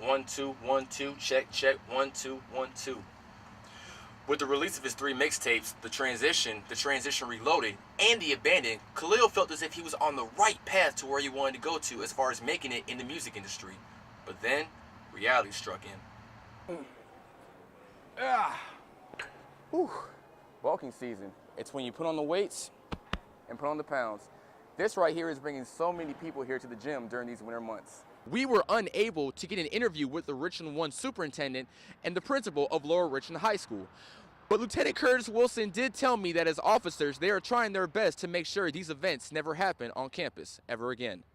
1 2 1 2, check check 1 2 1 2. With the release of his 3 mixtapes, The Transition Reloaded, and The Abandoned, Khalil felt as if he was on the right path to where he wanted to go to as far as making it in the music industry. But then, reality struck in. Whew. Bulking season. It's when you put on the weights and put on the pounds. This right here is bringing so many people here to the gym during these winter months. We were unable to get an interview with the Richland 1 superintendent and the principal of Lower Richland High School. But Lieutenant Curtis Wilson did tell me that as officers, they are trying their best to make sure these events never happen on campus ever again.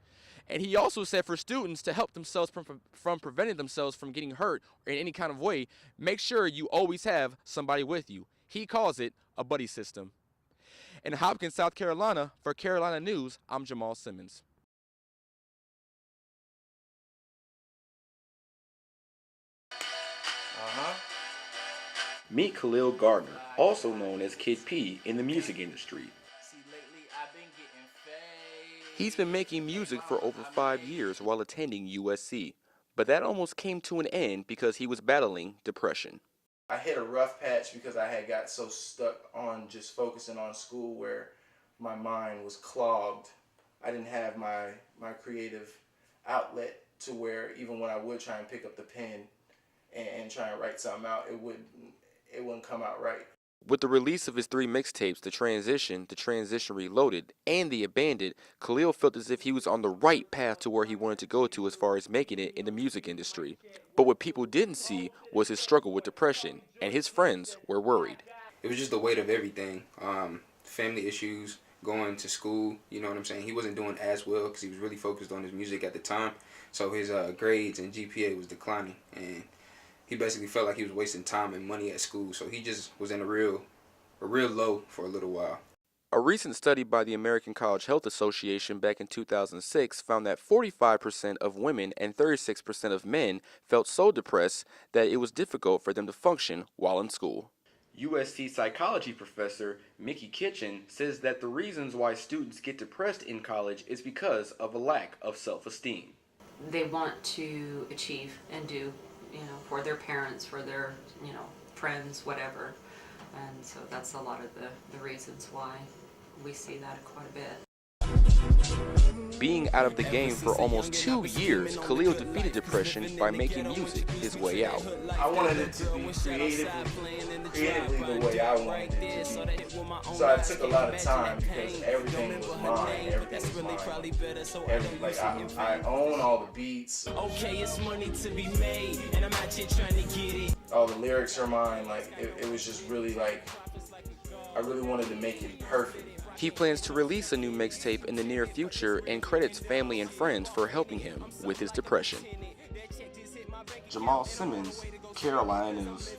And he also said for students to help themselves from preventing themselves from getting hurt in any kind of way, make sure you always have somebody with you. He calls it a buddy system. In Hopkins, South Carolina, for Carolina News, I'm Jamaal Simmons. Meet Khalil Gardner, also known as Kid P in the music industry. He's been making music for over 5 years while attending USC, but that almost came to an end because he was battling depression. I hit a rough patch because I had got so stuck on just focusing on school where my mind was clogged. I didn't have my creative outlet to where even when I would try and pick up the pen and try and write something out, it wouldn't come out right. With the release of his 3 mixtapes, The Transition Reloaded, and The Abandoned, Khalil felt as if he was on the right path to where he wanted to go to as far as making it in the music industry. But what people didn't see was his struggle with depression, and his friends were worried. It was just the weight of everything. Family issues, going to school, you know what I'm saying? He wasn't doing as well because he was really focused on his music at the time. So his grades and GPA was declining, and he basically felt like he was wasting time and money at school, so he just was in a real low for a little while. A recent study by the American College Health Association back in 2006 found that 45% of women and 36% of men felt so depressed that it was difficult for them to function while in school. USC psychology professor Mickey Kitchen says that the reasons why students get depressed in college is because of a lack of self-esteem. They want to achieve and do, for their parents, for their, friends, whatever. And so that's a lot of the reasons why we see that quite a bit. Being out of the game for almost 2 years, Khalil defeated depression by making music his way out. I wanted it to be creatively the way I wanted it to be. So I took a lot of time because everything was mine. I own all the beats. Okay, it's money to be made, and I'm out here trying to get it. All the lyrics are mine. It was just really I really wanted to make it perfect. He plans to release a new mixtape in the near future and credits family and friends for helping him with his depression. Jamaal Simmons, Carolina News.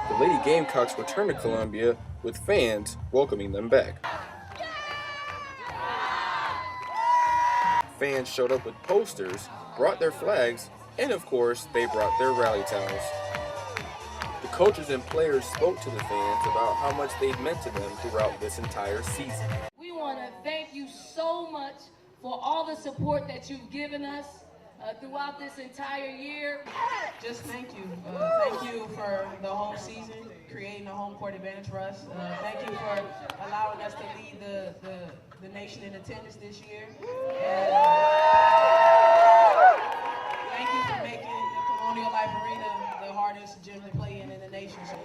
The Lady Gamecocks returned to Columbia with fans welcoming them back. Fans showed up with posters, brought their flags, and of course, they brought their rally towels. The coaches and players spoke to the fans about how much they've meant to them throughout this entire season. We want to thank you so much for all the support that you've given us throughout this entire year. Just thank you. Thank you for the whole season, creating a home court advantage for us. Thank you for allowing us to lead the nation in attendance this year. And, thank you for making the Colonial Life Arena the hardest gym to play in the nation. So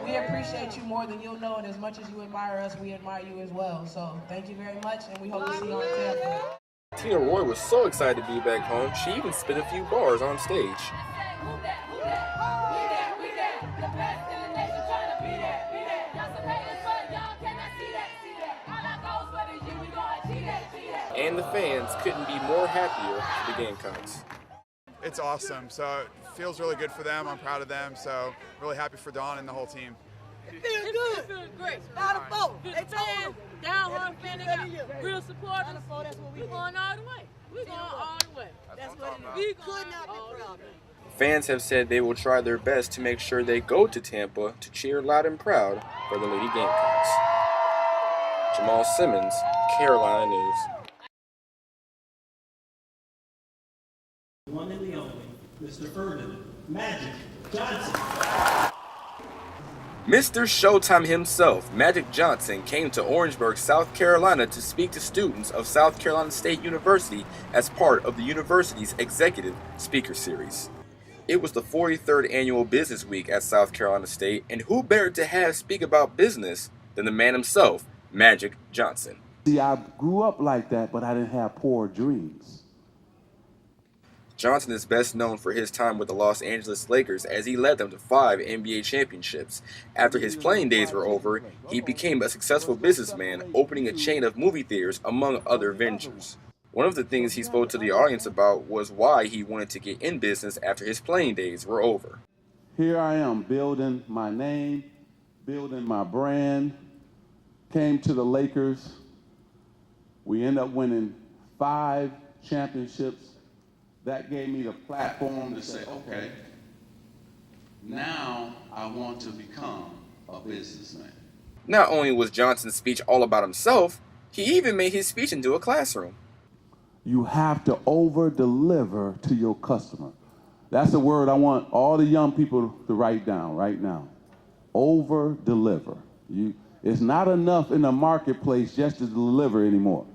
we appreciate you more than you'll know, and as much as you admire us, we admire you as well. So thank you very much, and we hope to see you on the field. Tina Roy was so excited to be back home, she even spit a few bars on stage. And the fans couldn't be more happier for the Gamecocks. It's awesome. So it feels really good for them. I'm proud of them. So really happy for Dawn and the whole team. It feels good. It feels great. Out of four. They fans, down hard fan, they got real supporters. Out of four, that's what we going all the way. We going all the way. That's what it is. We could not be proud. Fans have said they will try their best to make sure they go to Tampa to cheer loud and proud for the Lady Gamecocks. Jamaal Simmons, Carolina News. One and the only, Mr. Ferdinand Magic Johnson. Mr. Showtime himself, Magic Johnson, came to Orangeburg, South Carolina to speak to students of South Carolina State University as part of the university's Executive Speaker Series. It was the 43rd annual business week at South Carolina State, and who better to have speak about business than the man himself, Magic Johnson. See, I grew up like that, but I didn't have poor dreams. Johnson is best known for his time with the Los Angeles Lakers as he led them to 5 NBA championships. After his playing days were over, he became a successful businessman, opening a chain of movie theaters among other ventures. One of the things he spoke to the audience about was why he wanted to get in business after his playing days were over. Here I am building my name, building my brand. Came to the Lakers. We ended up winning 5 championships. That gave me the platform to say, okay, now I want to become a businessman. Not only was Johnson's speech all about himself, he even made his speech into a classroom. You have to over-deliver to your customer. That's a word I want all the young people to write down right now. Over-deliver. It's not enough in the marketplace just to deliver anymore.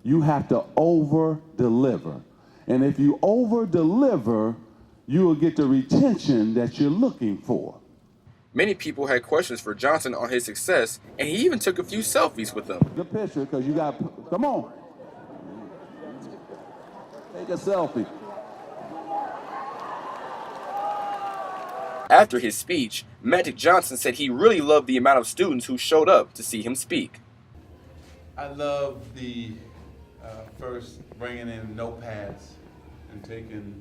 You have to over-deliver. And if you over-deliver, you will get the retention that you're looking for. Many people had questions for Johnson on his success, and he even took a few selfies with them. The picture, because you got, come on. Take a selfie. After his speech, Magic Johnson said he really loved the amount of students who showed up to see him speak. I love the first bringing in notepads and taking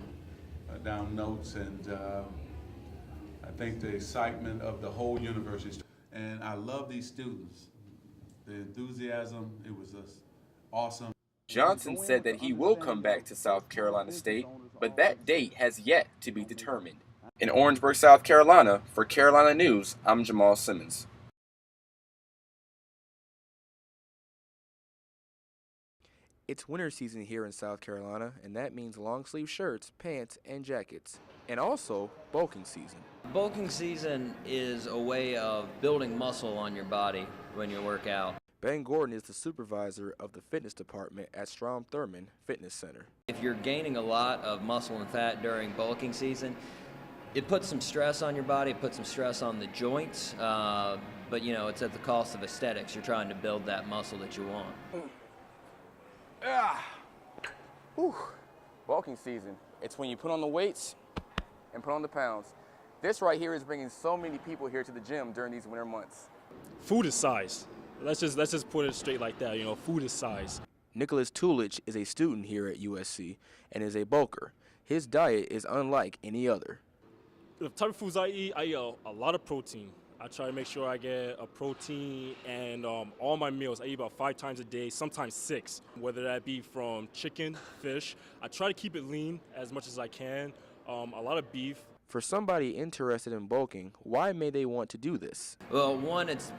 down notes, and I think the excitement of the whole university. And I love these students. The enthusiasm, it was just awesome. Johnson said that he will come back to South Carolina State, but that date has yet to be determined. In Orangeburg, South Carolina, for Carolina News, I'm Jamaal Simmons. It's winter season here in South Carolina, and that means long-sleeve shirts, pants, and jackets, and also bulking season. Bulking season is a way of building muscle on your body when you work out. Ben Gordon is the supervisor of the fitness department at Strom Thurmond Fitness Center. If you're gaining a lot of muscle and fat during bulking season, it puts some stress on your body, it puts some stress on the joints, but you know, it's at the cost of aesthetics. You're trying to build that muscle that you want. Bulking season. It's when you put on the weights and put on the pounds. This right here is bringing so many people here to the gym during these winter months. Food is size. Let's just put it straight like that. You know, food is size. Nicholas Tulich is a student here at USC and is a bulker. His diet is unlike any other. The type of foods I eat a lot of protein. I try to make sure I get a protein, and all my meals I eat about 5 times a day, sometimes 6, whether that be from chicken, fish. I try to keep it lean as much as I can, a lot of beef. For somebody interested in bulking, why may they want to do this? Well, one, it's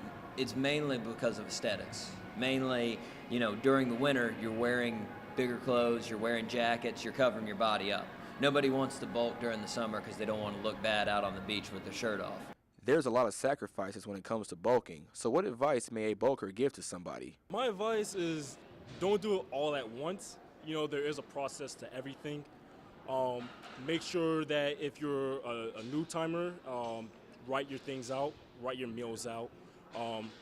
mainly because of aesthetics. Mainly, you know, during the winter, you're wearing bigger clothes, you're wearing jackets, you're covering your body up. Nobody wants to bulk during the summer because they don't want to look bad out on the beach with their shirt off. There's a lot of sacrifices when it comes to bulking, so what advice may a bulker give to somebody? My advice is don't do it all at once. You know, there is a process to everything. Make sure that if you're a new timer, write your things out, write your meals out,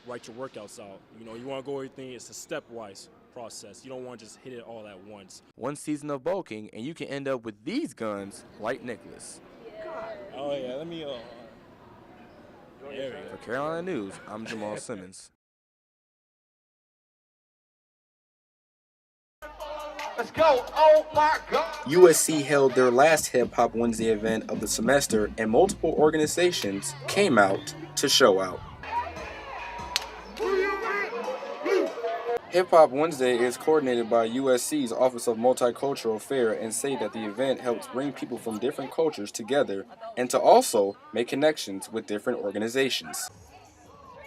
write your workouts out. You know, you want to go everything, it's a stepwise process. You don't want to just hit it all at once. One season of bulking and you can end up with these guns like Nicholas. Oh yeah, let me For Carolina News, I'm Jamaal Simmons. Let's go. Oh my God. USC held their last Hip Hop Wednesday event of the semester, and multiple organizations came out to show out. Hip Hop Wednesday is coordinated by USC's Office of Multicultural Affairs and say that the event helps bring people from different cultures together and to also make connections with different organizations.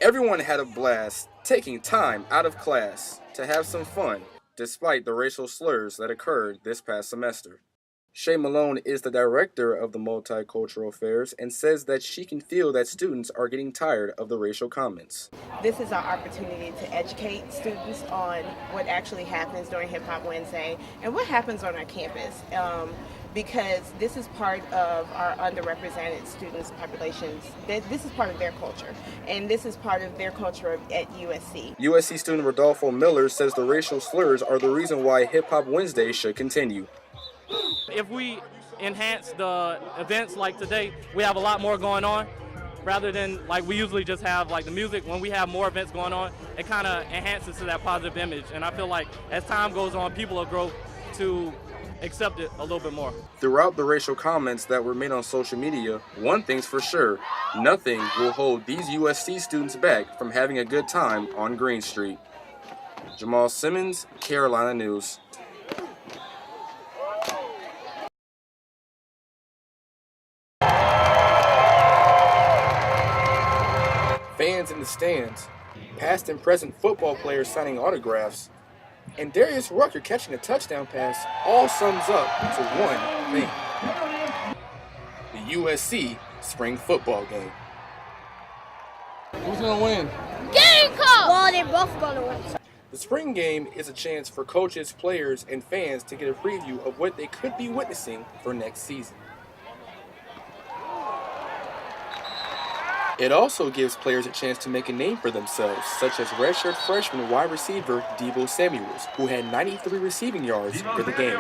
Everyone had a blast taking time out of class to have some fun despite the racial slurs that occurred this past semester. Shay Malone is the director of the Multicultural Affairs and says that she can feel that students are getting tired of the racial comments. This is our opportunity to educate students on what actually happens during Hip Hop Wednesday and what happens on our campus. Because this is part of our underrepresented students' populations. This is part of their culture, and this is part of their culture at USC. USC student Rodolfo Miller says the racial slurs are the reason why Hip Hop Wednesday should continue. If we enhance the events like today, we have a lot more going on. Rather than like we usually just have like the music, when we have more events going on, it kind of enhances to that positive image. And I feel like as time goes on, people will grow to accept it a little bit more. Throughout the racial comments that were made on social media, one thing's for sure, nothing will hold these USC students back from having a good time on Green Street. Jamaal Simmons, Carolina News. Fans in the stands, past and present football players signing autographs, and Darius Rucker catching a touchdown pass all sums up to one thing. The USC spring football game. Who's going to win? Gamecock! Well, they're both going to win. The spring game is a chance for coaches, players, and fans to get a preview of what they could be witnessing for next season. It also gives players a chance to make a name for themselves, such as redshirt freshman wide receiver Deebo Samuels, who had 93 receiving yards for the game.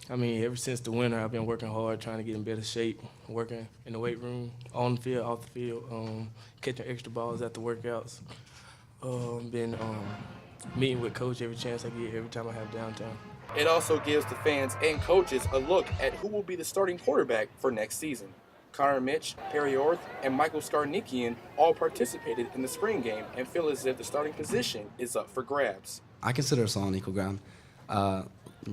I mean, ever since the winter, I've been working hard, trying to get in better shape, working in the weight room, on the field, off the field, catching extra balls at the workouts. Been meeting with coach every chance I get, every time I have downtime. It also gives the fans and coaches a look at who will be the starting quarterback for next season. Connor Mitch, Perry Orth, and Michael Skarnikian all participated in the spring game and feel as if the starting position is up for grabs. I consider us all on equal ground.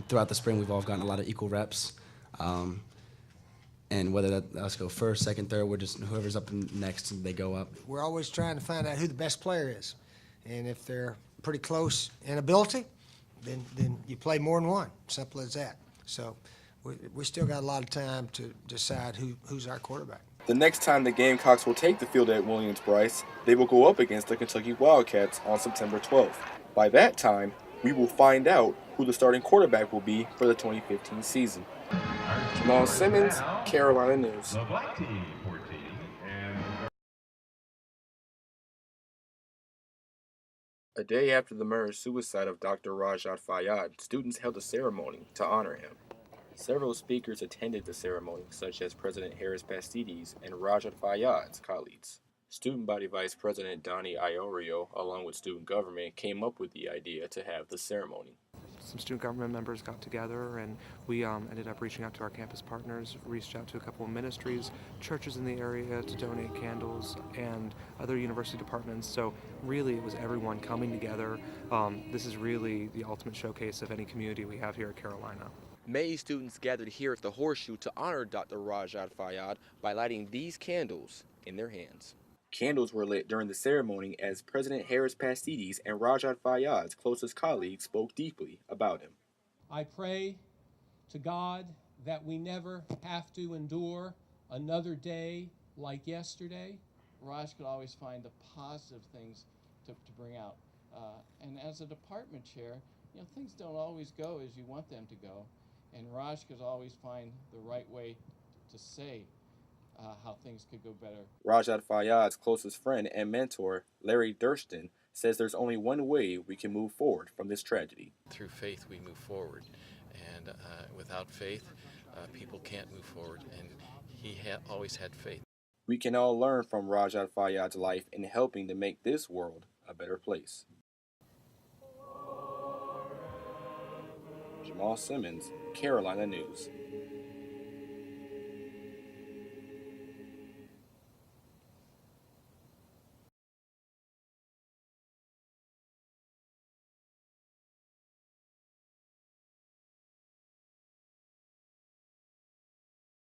Throughout the spring, we've all gotten a lot of equal reps. And whether us go first, second, third, we're just whoever's up next, they go up. We're always trying to find out who the best player is. And if they're pretty close in ability, then you play more than one. Simple as that. So we still got a lot of time to decide who's our quarterback. The next time the Gamecocks will take the field at Williams-Brice, they will go up against the Kentucky Wildcats on September 12th. By that time, we will find out who the starting quarterback will be for the 2015 season. Jamaal Simmons, Carolina News. A day after the murder suicide of Dr. Rajat Fayyad, students held a ceremony to honor him. Several speakers attended the ceremony, such as President Harris Pastides and Rajat Fayyad's colleagues. Student Body Vice President Donnie Iorio, along with student government, came up with the idea to have the ceremony. Some student government members got together and we ended up reaching out to our campus partners, reached out to a couple of ministries, churches in the area to donate candles, and other university departments. So really it was everyone coming together. This is really the ultimate showcase of any community we have here at Carolina. Many students gathered here at the Horseshoe to honor Dr. Rajat Fayyad by lighting these candles in their hands. Candles were lit during the ceremony as President Harris Pastides and Rajat Fayyad's closest colleagues spoke deeply about him. I pray to God that we never have to endure another day like yesterday. Raj could always find the positive things to bring out. And as a department chair, things don't always go as you want them to go. And Raj could always find the right way to say how things could go better. Rajat Fayyad's closest friend and mentor, Larry Durston, says there's only one way we can move forward from this tragedy. Through faith, we move forward. And without faith, people can't move forward. And he always had faith. We can all learn from Rajat Fayyad's life in helping to make this world a better place. Jamaal Simmons, Carolina News.